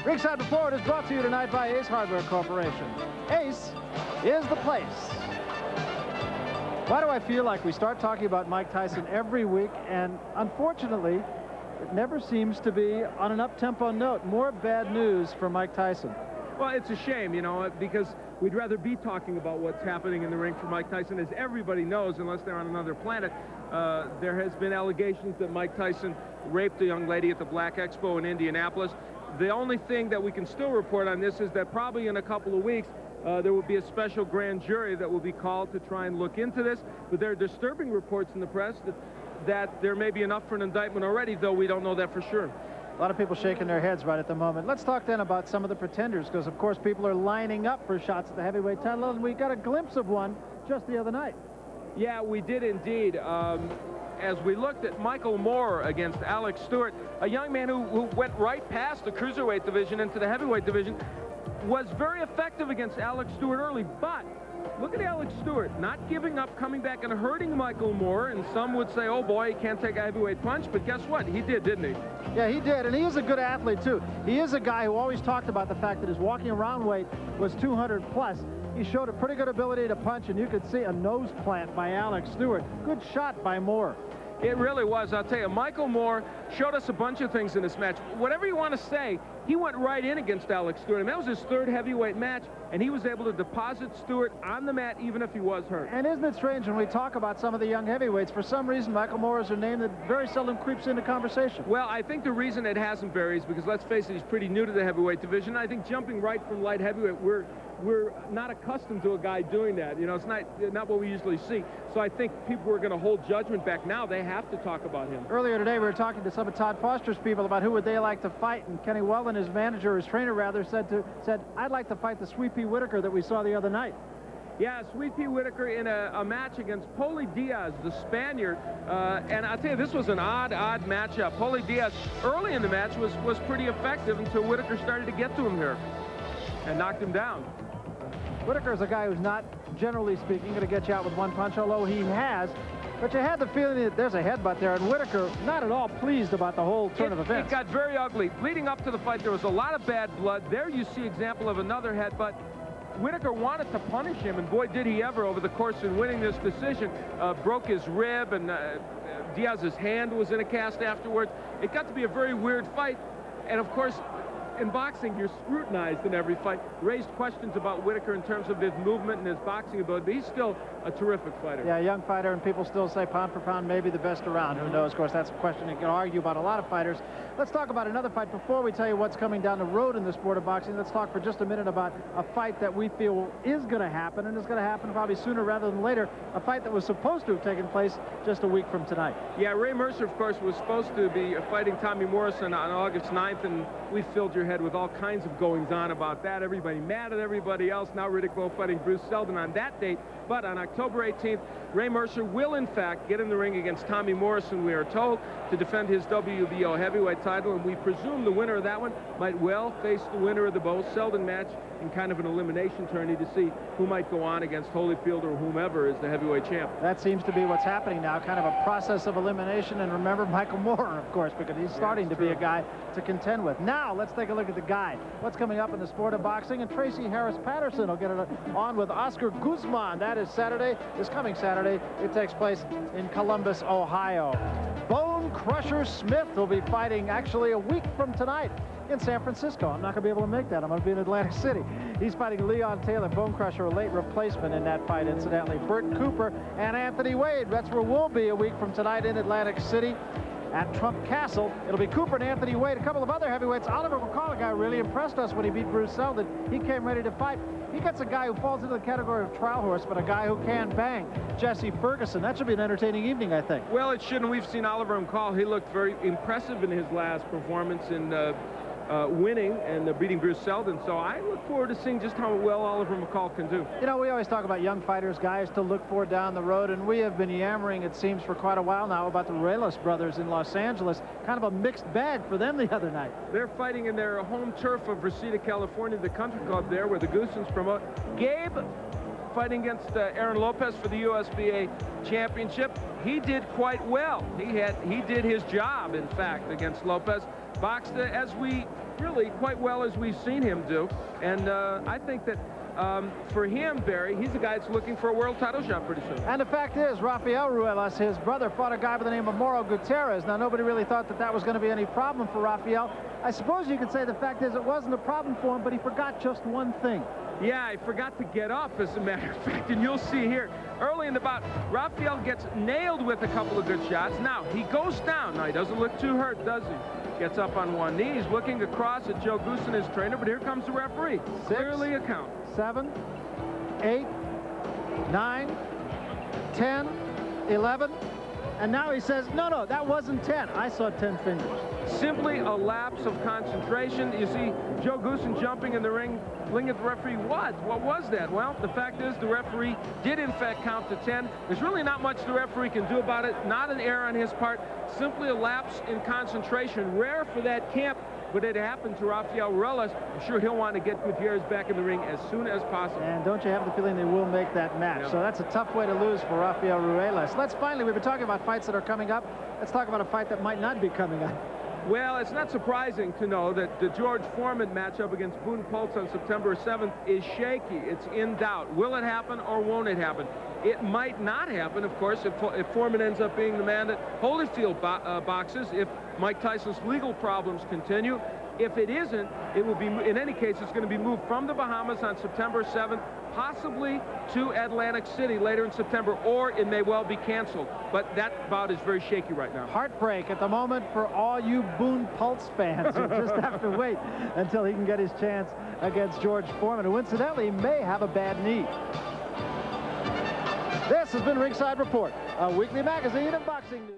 Ringside Report is brought to you tonight by Ace Hardware Corporation. Ace is the place. Why do I feel like we start talking about Mike Tyson every week, and unfortunately, it never seems to be on an up-tempo note? More bad news for Mike Tyson. Well, it's a shame, you know, because we'd rather be talking about what's happening in the ring for Mike Tyson. As everybody knows, unless they're on another planet, there has been allegations that Mike Tyson raped a young lady at the Black Expo in Indianapolis. The only thing that we can still report on this is that probably in a couple of weeks, there will be a special grand jury that will be called to try and look into this. But there are disturbing reports in the press that there may be enough for an indictment already, though we don't know that for sure. A lot of people shaking their heads right at the moment. Let's talk then about some of the pretenders, because, of course, people are lining up for shots at the heavyweight title, and we got a glimpse of one just the other night. Yeah, we did indeed. As we looked at Michael Moore against Alex Stewart, a young man who went right past the cruiserweight division into the heavyweight division, was very effective against Alex Stewart early, but look at Alex Stewart, not giving up, coming back and hurting Michael Moore, and some would say, oh boy, he can't take a heavyweight punch, but guess what? He did, didn't he? Yeah, he did, and he is a good athlete, too. He is a guy who always talked about the fact that his walking around weight was 200 plus. He showed a pretty good ability to punch, and you could see a nose plant by Alex Stewart. Good shot by Moore. It really was. I'll tell you, Michael Moore showed us a bunch of things in this match. Whatever you want to say, he went right in against Alex Stewart. I mean, that was his third heavyweight match, and he was able to deposit Stewart on the mat even if he was hurt. And isn't it strange when we talk about some of the young heavyweights, for some reason Michael Moore is a name that very seldom creeps into conversation? Well, I think the reason it hasn't varied is because, let's face it, he's pretty new to the heavyweight division. I think jumping right from light heavyweight, we're not accustomed to a guy doing that. You know, it's not what we usually see. So I think people are going to hold judgment back now. They have to talk about him. Earlier today, we were talking to some of Todd Foster's people about who would they like to fight, and Kenny Weldon, his manager, his trainer rather, said, I'd like to fight the Sweet Pea Whitaker that we saw the other night. Yeah, Sweet Pea Whitaker in a match against Poli Diaz, the Spaniard. And I'll tell you, this was an odd matchup. Poli Diaz, early in the match, was pretty effective until Whitaker started to get to him here and knocked him down. Whitaker is a guy who's not, generally speaking, going to get you out with one punch, although he has. But you had the feeling that there's a headbutt there, and Whitaker not at all pleased about the whole turn of events. It got very ugly. Leading up to the fight, there was a lot of bad blood. There you see example of another headbutt. Whitaker wanted to punish him, and boy, did he ever over the course of winning this decision. Broke his rib, and Diaz's hand was in a cast afterwards. It got to be a very weird fight, and of course, in boxing, you're scrutinized in every fight. Raised questions about Whitaker in terms of his movement and his boxing ability, but he's still a terrific fighter. Yeah, a young fighter, and people still say pound for pound, maybe the best around. Who knows? Of course, that's a question you can argue about a lot of fighters. Let's talk about another fight. Before we tell you what's coming down the road in the sport of boxing, let's talk for just a minute about a fight that we feel is going to happen, and it's going to happen probably sooner rather than later. A fight that was supposed to have taken place just a week from tonight. Yeah, Ray Mercer, of course, was supposed to be fighting Tommy Morrison on August 9th, and we filled your head with all kinds of goings-on about that. Everybody mad at everybody else. Now Riddick Bowe fighting Bruce Seldon on that date. But on October 18th, Ray Mercer will, in fact, get in the ring against Tommy Morrison, we are told, to defend his WBO heavyweight title. And we presume the winner of that one might well face the winner of the Bowe-Seldon match in kind of an elimination tourney to see who might go on against Holyfield or whomever is the heavyweight champ. That seems to be what's happening now, kind of a process of elimination. And remember Michael Moore, of course, because he's starting to be a guy to contend with. Now, let's take a look at the guy. What's coming up in the sport of boxing? And Tracy Harris-Patterson will get it on with Oscar Guzman. That is Saturday, this coming Saturday. It takes place in Columbus, Ohio. Bone Crusher Smith will be fighting actually a week from tonight in San Francisco. I'm not going to be able to make that. I'm going to be in Atlantic City. He's fighting Leon Taylor, Bone Crusher, a late replacement in that fight, incidentally. Burton Cooper and Anthony Wade. That's where we'll be a week from tonight in Atlantic City at Trump Castle. It'll be Cooper and Anthony Wade. A couple of other heavyweights. Oliver McCall, a guy who really impressed us when he beat Bruce Seldon. He came ready to fight. He gets a guy who falls into the category of trial horse, but a guy who can bang. Jesse Ferguson. That should be an entertaining evening, I think. Well, it should, and we've seen Oliver McCall. He looked very impressive in his last performance in winning and beating Bruce Seldon. So I look forward to seeing just how well Oliver McCall can do. You know, we always talk about young fighters, guys to look for down the road, and we have been yammering, it seems, for quite a while now about the Reyes brothers in Los Angeles. Kind of a mixed bag for them the other night. They're fighting in their home turf of Reseda, California, the country club there where the Goosens promote. Gabe fighting against Aaron Lopez for the USBA championship. He did quite well. He did his job, in fact, against Lopez. Boxed as we really quite well as we've seen him do. And I think that for him, Barry, he's a guy that's looking for a world title shot pretty soon. And the fact is, Rafael Ruelas, his brother, fought a guy by the name of Mauro Gutierrez. Now, nobody really thought that that was going to be any problem for Rafael. I suppose you could say the fact is it wasn't a problem for him, but he forgot just one thing. Yeah, he forgot to get up, as a matter of fact, and you'll see here, early in the bout, Rafael gets nailed with a couple of good shots. Now, he goes down. Now, he doesn't look too hurt, does he? Gets up on one knee. He's looking across at Joe Goosen, his trainer, but here comes the referee. 6, Clearly a count. 7, 8, 9, 10, 11, and now he says, no, that wasn't 10. I saw 10 fingers. Simply a lapse of concentration. You see Joe Goosen jumping in the ring, looking at the referee. What was that? Well, the fact is the referee did in fact count to 10. There's really not much the referee can do about it. Not an error on his part. Simply a lapse in concentration. Rare for that camp, but it happened to Rafael Ruelas. I'm sure he'll want to get Gutierrez back in the ring as soon as possible. And don't you have the feeling they will make that match? Yeah. So that's a tough way to lose for Rafael Ruelas. We've been talking about fights that are coming up. Let's talk about a fight that might not be coming up. Well, it's not surprising to know that the George Foreman matchup against Boone Pultz on September 7th is shaky. It's in doubt. Will it happen or won't it happen? It might not happen, of course, if Foreman ends up being the man that Holyfield boxes, if Mike Tyson's legal problems continue. If it isn't, it will be, in any case, it's going to be moved from the Bahamas on September 7th, possibly to Atlantic City later in September, or it may well be canceled. But that bout is very shaky right now. Heartbreak at the moment for all you Boone Pultz fans who just have to wait until he can get his chance against George Foreman, who incidentally may have a bad knee. This has been Ringside Report, a weekly magazine of boxing news.